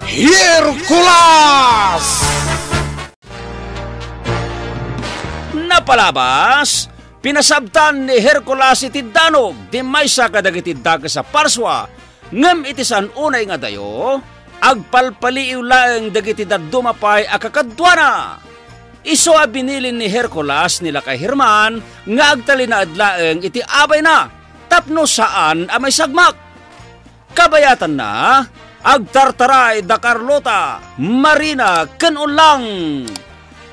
Hercules! Napalabas, pinasabtan ni Hercules iti danog, di maysa kadagiti dagas sa parswa, ngem iti san unay nga dayo, agpalpaliiw laeng dagiti dadumapay akakadwana. Iso a binilin ni Hercules nila kay Herman, nga agtalinaad laeng iti abay na, tapno saan amay sagmak. Kabayatan na, agtartaray da Carlota, Marina, kanulang.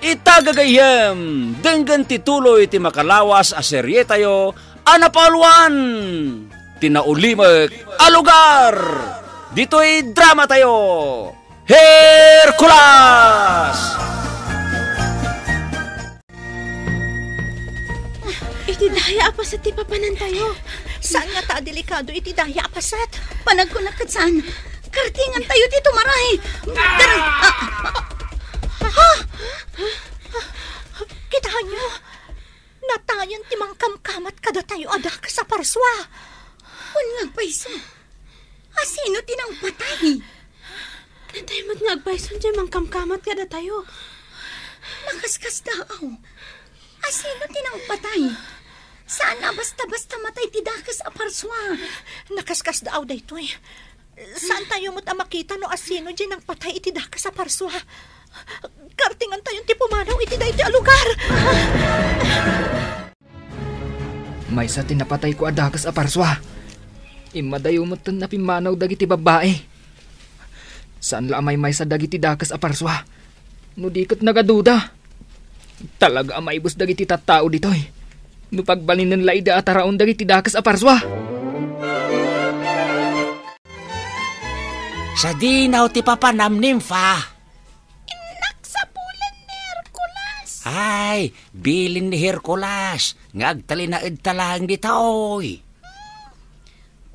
Itagagayem, denggan tituloy ti makalawas a serye tayo, anapalwan. Tinaulimek, alugar. Dito'y drama tayo, Hercules! Iti daya apasat ti papanan tayo. Saan nga ta delikado iti daya apasat? Panagkunakad saan? Kartingan tayo dito maray. Kitahan nyo, natayan ti mangkamkamat kada tayo adak sa parswa. Ngagpayso, asino tinang patay? Natay mat ngagpayso di mangkamkamat kada tayo. Makaskas daaw, asino tinang patay? Saan na basta-basta matay ti dakas a parswa? Nakaskas daaw dayto eh. Saan tayo mo't makita no asino dyan ang patay iti dakas sa parswa? Kartingan tayong ti pumanaw iti dahi ti alugar. May sa tinapatay ko adakas a parswa. Imadayo mo tan na pimanaw dagiti babae. Saan lamay may sa dagiti dakas a parswa? No dikot nagaduda. Talaga maibos dagiti tattao ditoy. No pagbalin ng laida at araon dagiti dakas a parswa. Sa dinaw ti papanam nimfa. Inaksapulan ni Hercules. Ay, bilin ni Hercules. Ngagtalinaid talang ditoy.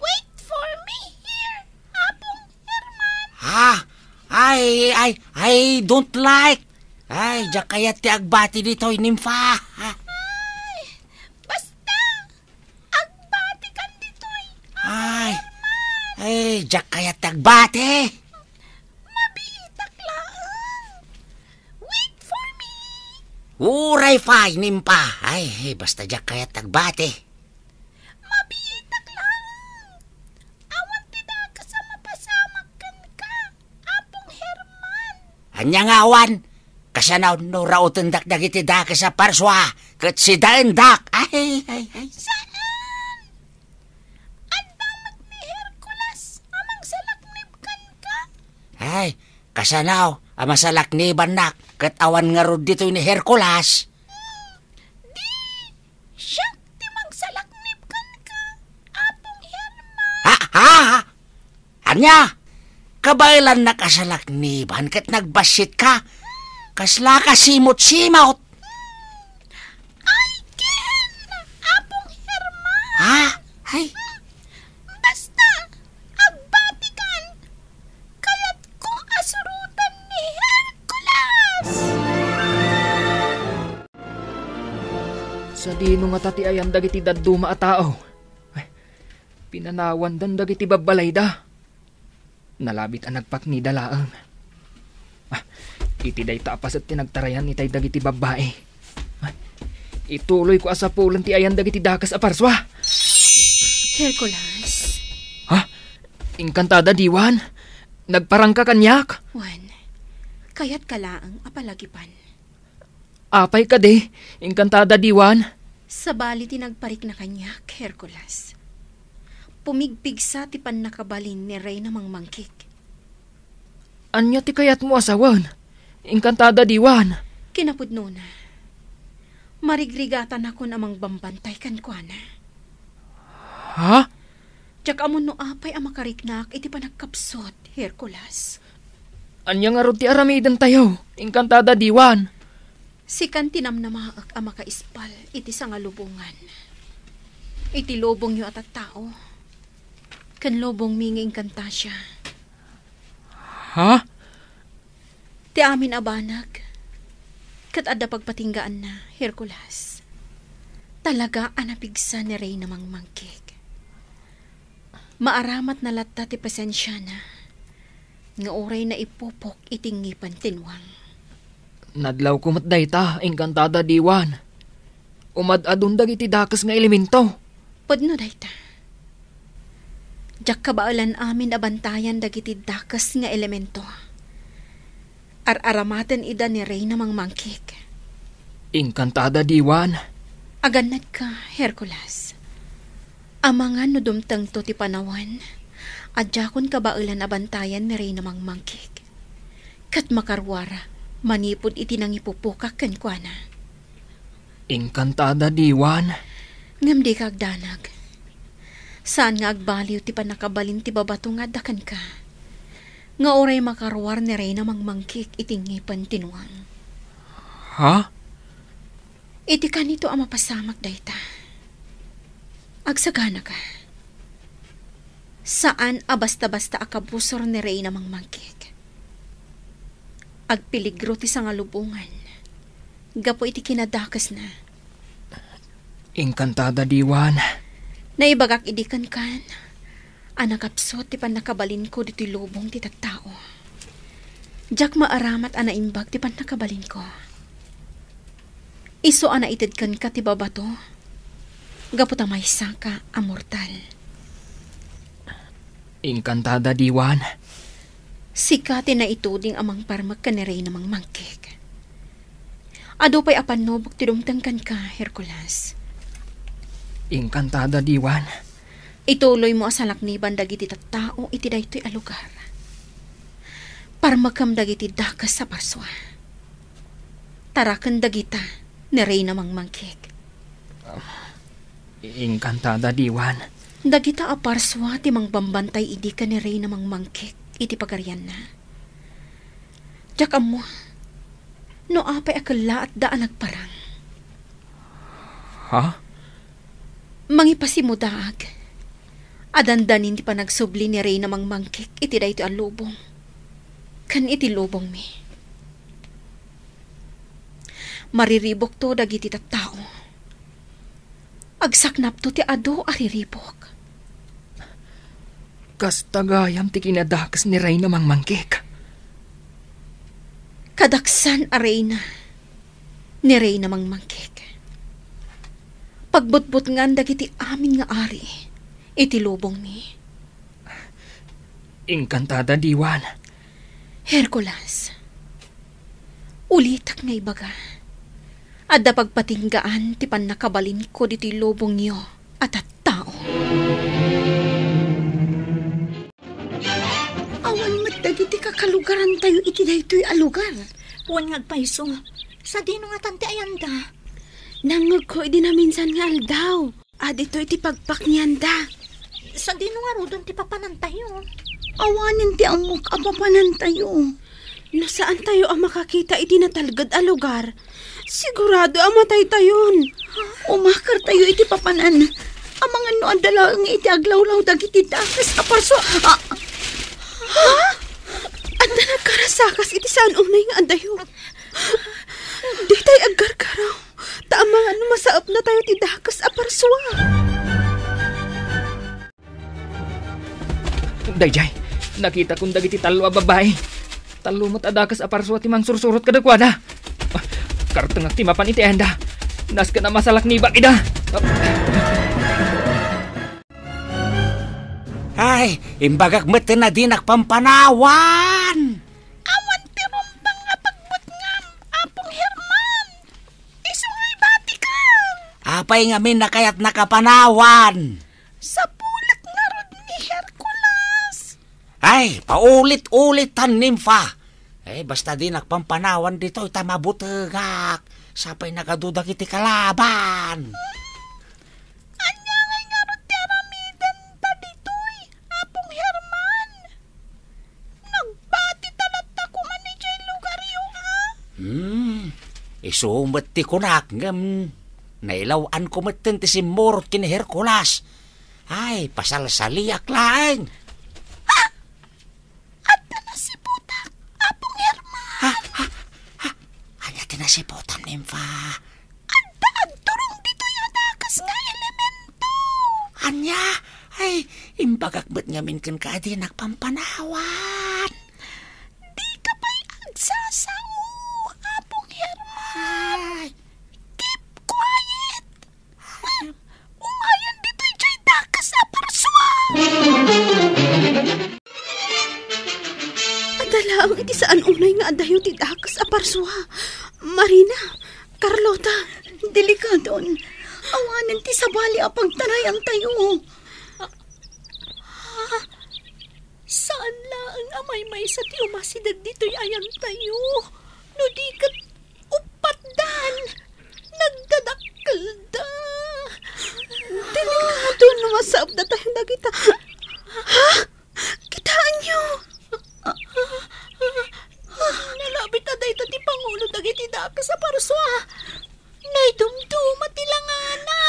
Wait for me here, Apong Herman. Ha? I don't like. Ay, diya kaya ti agbati ditoy nimfa. Ha? Basta, agbati kan ditoy. Ay, diya kaya ti agbati. Mabitak lang. Wait for me. Uray fay nimpa. Ay, basta diya kaya ti agbati. Mabitak lang. Awan tidak ka sa mapasamakan ka, Apong Herman. Anya nga awan. Kasanaw no rautan dak dagiti dak sa parswa. Kat si daendak. Ay. Saan? Ang damat ni Hercules, amang salaknibkan ka. Ay, kasanaw. Amasalak ni banak. Kat awan nga rod dito ni Hercules. Siya, timang salaknibkan ka, Apong Herman. Ha? Anya? Kabaylan na kasalakniban kat nagbasit ka. Kasla ka simot-simot. Ay, ken, Apong Herman. Ha? Ay. Basta, agbatikan. Kaya't ko asurutan ni Hercules. Sa dino nga tati ayan dagiti daduma a tao. Ay, pinanawan dan dagiti babalay da. Nalabit ang nagpakni dalaang. Iti day tapas at tinagtarayan itay dagiti babae. Ay, ituloy ko asapulan ti ayan dagiti dakas a parswa. Hercules. Ha? Inkantada diwan? Nagparang ka kanyak? Juan, kaya't kalaang apalagipan. Apay ka de, inkantada diwan? Sa bali tinagparik na kanyak, Hercules. Pumigpig sa tipan nakabalin ni Rey namang mangkik. Anya ti kayat mo asawan? Inkantada diwan? Kinapudno na. Marigrigatan ako namang bambantay kan kuana. Ha? Tsak amon no apay ang makariknak iti panagkapsot, Hercules. Anya nga rod ti aramidan tayo, inkantada diwan? Si kan tinamnamaak ang makaispal iti sa nga lubungan. Iti lubong yu at tao. Kan lubong minging kanta siya. Ha? Ti amin abanag. Kat adda pagpatinggaan na, Hercules. Talaga anapigsa ni Rey namang mangkik. Maaramat na latta ti pasensya na. nga oray na ipupok itingipan tinwang. Nadlaw ko matdayta, engkantada diwan. Umad-adun dagiti dakas nga elemento. Pudno dayta. Jak kabaalan amin abantayan dagiti dakas nga elemento. Ar-aramaten ida ni Reyna mangmangkik. Engkantada diwan. Aganad ka, Hercules. Amangan no dumtang to ti panawan, adjakon kabailan abantayan ni Reyna mangmangkik. Kat makarwara, manipod iti nang ipupukak kenkwana. Engkantada diwan. Ngam di kagdanag. Saan nga agbaliw ti panakabalin ti babato nga dakan ka. Nga oray makarwar ni Reyna mangmangkik itingipan tinwang. Ha? Iti kanito ang mapasamak dayta. Agsagana ka. Saan basta-basta akabusor ni Reyna mangmangkik. Agpiligro ti sangalubungan. Gapo iti kinadakas na. Engkantada diwan. Naibagak idikan kan. Anakapsot ti panakabalin ko diti lubong ti tattao. Jak maaramat anaimbag ti panakabalin ko. Iso anaitid kan ka ti babato. Gaputa may saka amortal. Engkantada diwan. Sikati na ituding amang parmag ka ni Reyna mangmangkik. Ado pa'y apanobok ti dumtangkan ka, Hercules. Engkantada diwan. Ituloy mo asalakniban dagiti tattao iti daytoy a lugar. Parmakam dagiti dakas sa parswa. Tarakan dagita ni Reyna mangmangkik. Engkantada diwan. Dagita a parswa ti mangbambantay idi ka ni Reyna mangmangkik iti pagarian na. Jak amo, no apay akala at daan nagparang. Ha? Mangipasimudaag. Adandanin ti panagsubli ni Reyna mangmangkik iti dayto a lubong. Kan iti lubong mi. Mariribok to dagiti tattao. Agsaknap to ti ado ariribok. Kas tagayam ti kinadakas ni Reyna mangmangkik. Kadaksan a Reyna ni Reyna mangmangkik. Pagbutbut ngan dagiti amin nga ari iti lubong mi. Engkantada diwan. Hercules, ulitak nga ibaga. Adda pagpatinggaan ti panakabalin ko diti lubong niyo at tao. Awan matdagiti kakalugaran tayo iti daytoy a lugar. Huwag ngagpaiso. Sa dino nga tante ayanda. Nangag ko iti na minsan nga aldaw. Adito iti pagpak niyanda. Sa dino nga rodon ti papanan tayo. Awanin ti amok apapanan tayo. Nasaan tayo ang makakita iti natalgad a lugar? Sigurado amatay tayon. Umakar tayo iti papanan. Amangan no ang dalaang iti aglawlaw dagiti dakas aparso. Ha? Anda nagkarasakas iti saan unay nga andayo. Di tayo aggargaraw. Taamangan no masaap na tayo ti dakas aparswa. Dayjay, nakita kong dagiti talo a babae. Talo mat adakas aparswa ti mangsursurot kadagwada. Kartengak ti mapan iti enda. Nas ka na masalak ni ida. Ay, imbagak meten na dinak pampanawan. Awan ti rumpang nga pagbutngam, Apong Herman. Isungay bati ka. Apay nga min nakayat nakapanawan. Sa pulat nga rod ni Hercules. Ay, paulit-ulitan nimfa. Basta dinak pampanawan dito ita mabutagak. Sapay nagadudak iti kalaban. Anya ngay nga rod ti aramidan ta ditoy, Apong Herman. Nagbati talata ko man ni jay lugar yu ha. Isumat ti kunak ngam. Nailawan ko matin ti simurot kini Hercules. Ay, pasalsaliak lang. At na si Butak, Apong Herman. Anya tinasipotam nimfa. Anda turong dito yadakas nga elemento. Anya, ay, imbagak ba't ngamin kan ka di nagpampanawan. Nalaang iti saan unay nga adayo ti dakas a parswa. Marina, Carlota. Delikadon. Awanan ti sabali apang tanayan tayo. Saan laang amay may sa ti umasidag dito'y ayan tayo? No di kat upatdan. Nagdadakkel da. Delikado na masaab na tayo nagita. Ha? Kitaan niyo? Nalabit na dahi ti Pangulo dagiti dakas sa parswa. Naidumduma ti langana.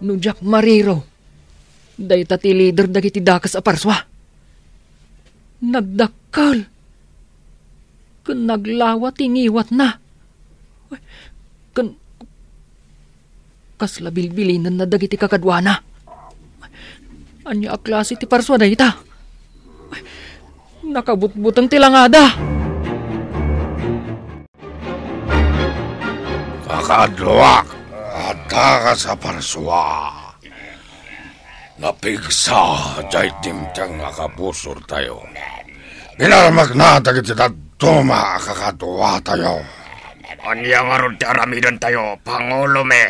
Nujak mariro. Dayta ti leader dagiti dakas a parswa. Nagdakkal. Kun naglawa tingiwat na. Kun kasla bilbilinan na dagiti kakadwana. Anya a klase ti parswa dayta. Nakabutbutang tilangada. Kakadwak at dakas sa parswa. Napigsa jay timtang nakabusor tayo. Ginarmag na dagiti daduma kakadwa tayo. Anya nga ron ti aramidan tayo, Pangulo me.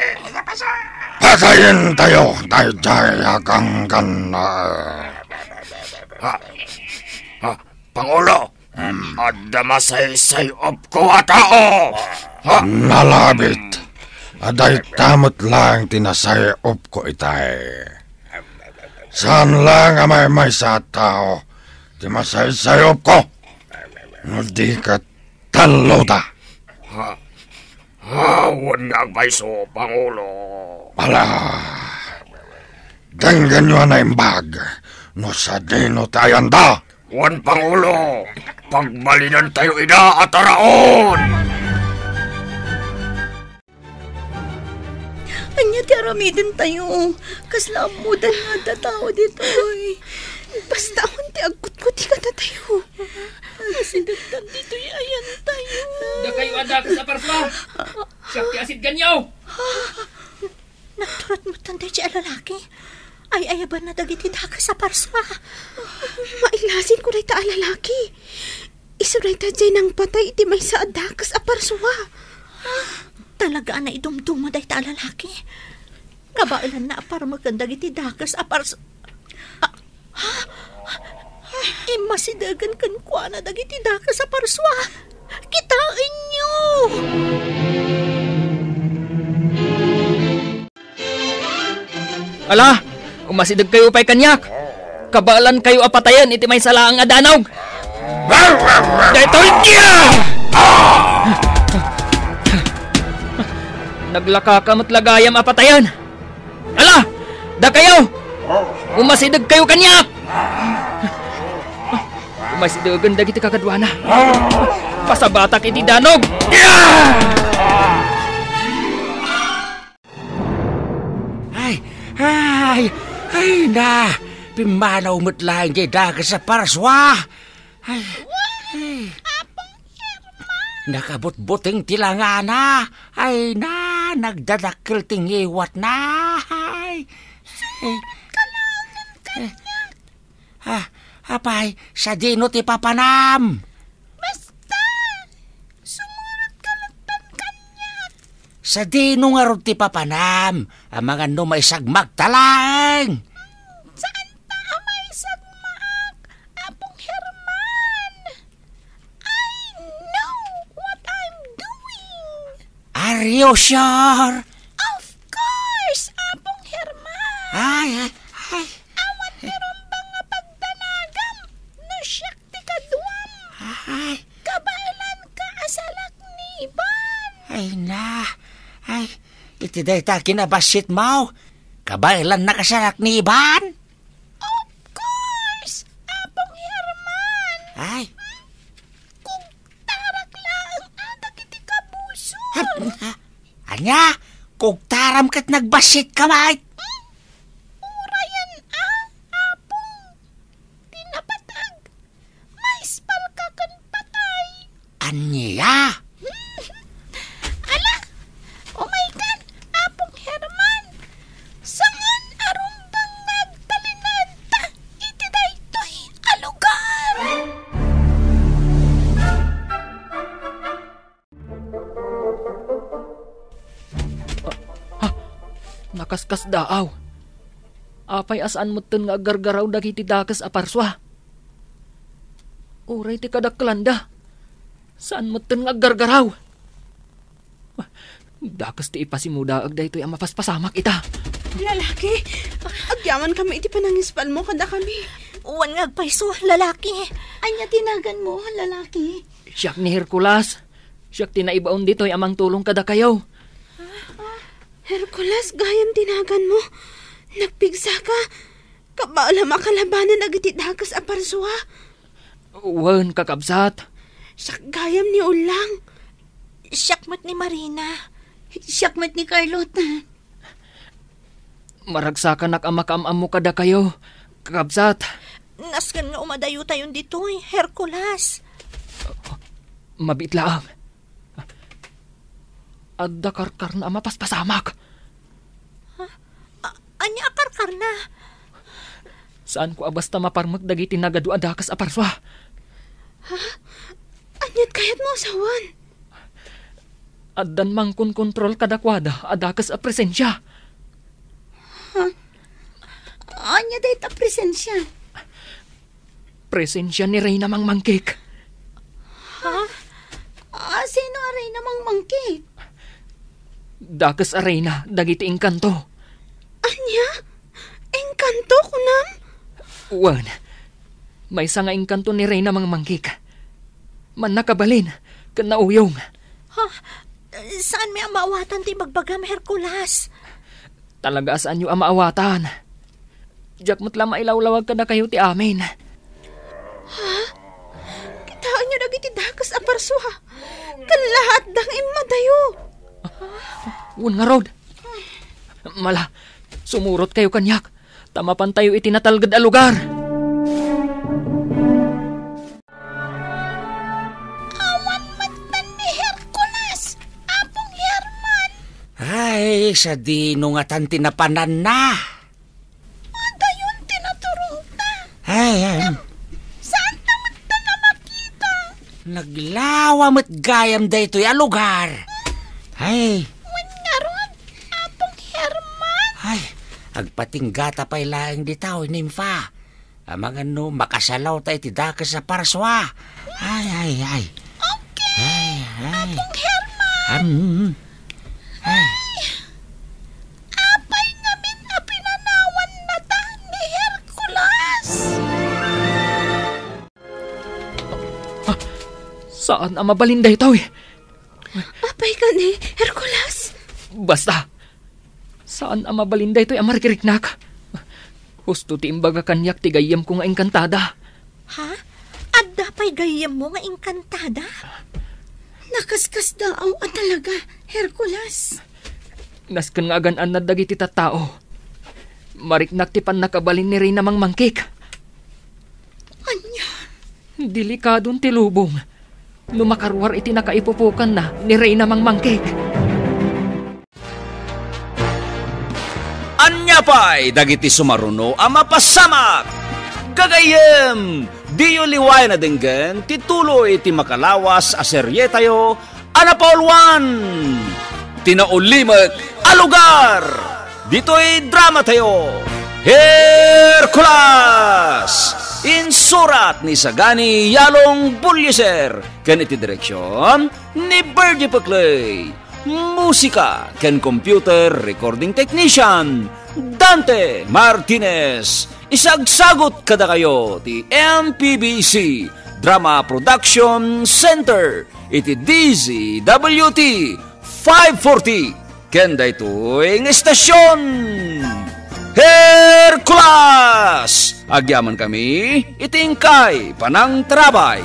Patayin tayo dahil jay akanggan na. Pangulo, adda masaysay op ko atao. Nalabit. Aday tamot lang tinasayop ko itay. Saan lang amay may sa tao di masaysayop ko. No di ka talota. Huwag nagpaiso, Pangulo. Pala. Denggan nyo na imbag. No sa dino tayan da. Huwag, Pangulo. Pagbalinan tayo ida at araon. Anya ti aramidin tayo. Kasla amudan nga tao dito. Basta akong ti agkut ko ti kata tayo. Masidagdan dito'y ayan tayo. Da kayo dakas a parswa. Siyak ti asid ganyaw. Nagturot mo tanday siya lalaki. Ay ayaban na dagiti dakas sa parswa. Mailasin ko na ita lalaki. Isuray ta dyan ang patay iti may sa dakas a parswa. Talaga na idumduma dahi ta lalaki. Kabailan na para magkandag iti dakas a parswa. Imasidagan kan kwa na dagiti dakas sa parswa. Kitain nyo! Ala, umasidag kayo pa'y kanyak. Kabalan kayo apatayan iti may salaang adanog. Dito niya! Naglakakamot lagayam apatayan. Ala, da kayo! Umasidag kayo kanyak! Umasidagan dagiti kakadwana. Pasabatak iti danog. Ay na, pimanaw mo't lang kay dakas sa parswa. Ay. Nakabut-buting tilangana. Ay na, nagdadakil tingiwat na. Ay. Apay, sa dino ti papanam. Basta, sumunod ka lang kanyak. Sa dino nga ron ti papanam. Ang mga numay sagmag talang. Saan ta may sagmaak? Apong Herman. I know what I'm doing. Are you sure? Of course, Apong Herman. Ay. Awan meron ba nga pagdanagam? No siyak ti kaduam. Ay. Kabailan ka asalak ni Iban. Ay na. Ay, iti day ta kinabasit mo. Kabailan nakasalak ni Iban? Of course, Apong Herman. Ay. Kung tarak lang ada kiti kabuso. Anya, kung taram kat nagbasit ka, mate. Urayan Apong. Tinapatag. May spal ka kan patay. Anya? Ala, Nakaskas daaw. Apay asaan mo ten nga gargaraw dagiti dakas a parswa. Uray ti kadaklanda. Saan mo ten nga gargaraw? Dakas ti ipasimudaag da ito'y mapaspasamak ita. Lalaki, agyaman kami iti panangispal mo kada kami. Uwan nga agpayso, lalaki. Anya tinagan mo, lalaki. Siyak ni Hercules. Siyak tinaibaon dito'y amang tulong kada kayo. Hercules, gayam tinagan mo. Nagpigsa ka. Kabaala makalabanan agiti dakas a parswa. Wan kakabsat. Siyak gayam ni Ulang. Siyakmat ni Marina. Siyakmat ni Carlota. Maragsakan nakamakamam mo kada kayo. Kakabsat. Naskan nga umadayo tayon dito Hercules. Mabitlaang. Adda karkar na mapaspasamak. Anya akarkar na. Saan ko abasta maparmak dagiti nagadu adakas a parswa? Anyat kayat mo asawan. Addan mangkon kontrol kadakwada adakas a presensya. Anya day ta presensya. Presensya ni Reyna Mang Mangkik. Sino aray namang mangkik? Dakas a Reyna dagiti engkanto. Anya? Engkanto ko nam? Wan. May nga engkanto ni Reyna Mang Mangkik. Man nakabalin ken nauyong. Saan may amaawatan ti magbagam Hercules? Talaga saan yu amaawatan? Diyak mo't lang mailawlawag ka na kayo ti amin. Kitaan nyo dagiti dakas a parswa. Kan lahat dang imadayo. Wan nga rod. Mala, sumurot kayo kanyak. Tamapan tayo itinatalgad a lugar. Awan matan ni Hercules. Apong Herman. Ay, sa dino nga tan tinapanan na. Adayon tinaturong ta. Ay. Saan tamad ta na makita? Naglawa mo't gayam da ito'y lugar. Ay. Wan nga ron. Apong Herman. Ay, agpatinggata pa'y laing ditaw, nimfa. Amang ano, makasalaw tayo ti dakas sa parswa. Ay. Okay. Ay. Apong Herman. Ay. Apay ngamin na pinanawan na ta ni Hercules. Saan ang mabalinda ito eh? Apay ka ni Hercules. Basta. Saan ang mabalinda ito ang marikiriknak? Husto ti imbaga kanyak ti gayam ko nga engkantada. Ha? Adda pa'y gayam mo nga engkantada? Nakaskas daaw talaga, Hercules. Nasken nga agan na dagiti tattao. Mariknak ti pan nakabalin ni Reyna Mang Mangkik. Anya? Delikadon ti lubong. Numakarwar iti nakaipupukan na ni Reyna Mang Mangkik. Anya pa'y dagiti sumaruno ang mapasamak. Gagayem, di yu liway na dinggan, tituloy iti makalawas a serye tayo, Anapauluan. Tinaulimek a lugar. Dito'y drama tayo, Hercules. Insurat ni Sagani Yalong Bulyeser. Ken iti direksyon ni Bergie Paclay. Musika ken computer recording technician Dante Martinez. Isagsagot kada kayo ti MPBC Drama Production Center iti DZWT 540 ken daytoy ng estasyon Hercules. Agyaman kami itingkay panang trabay.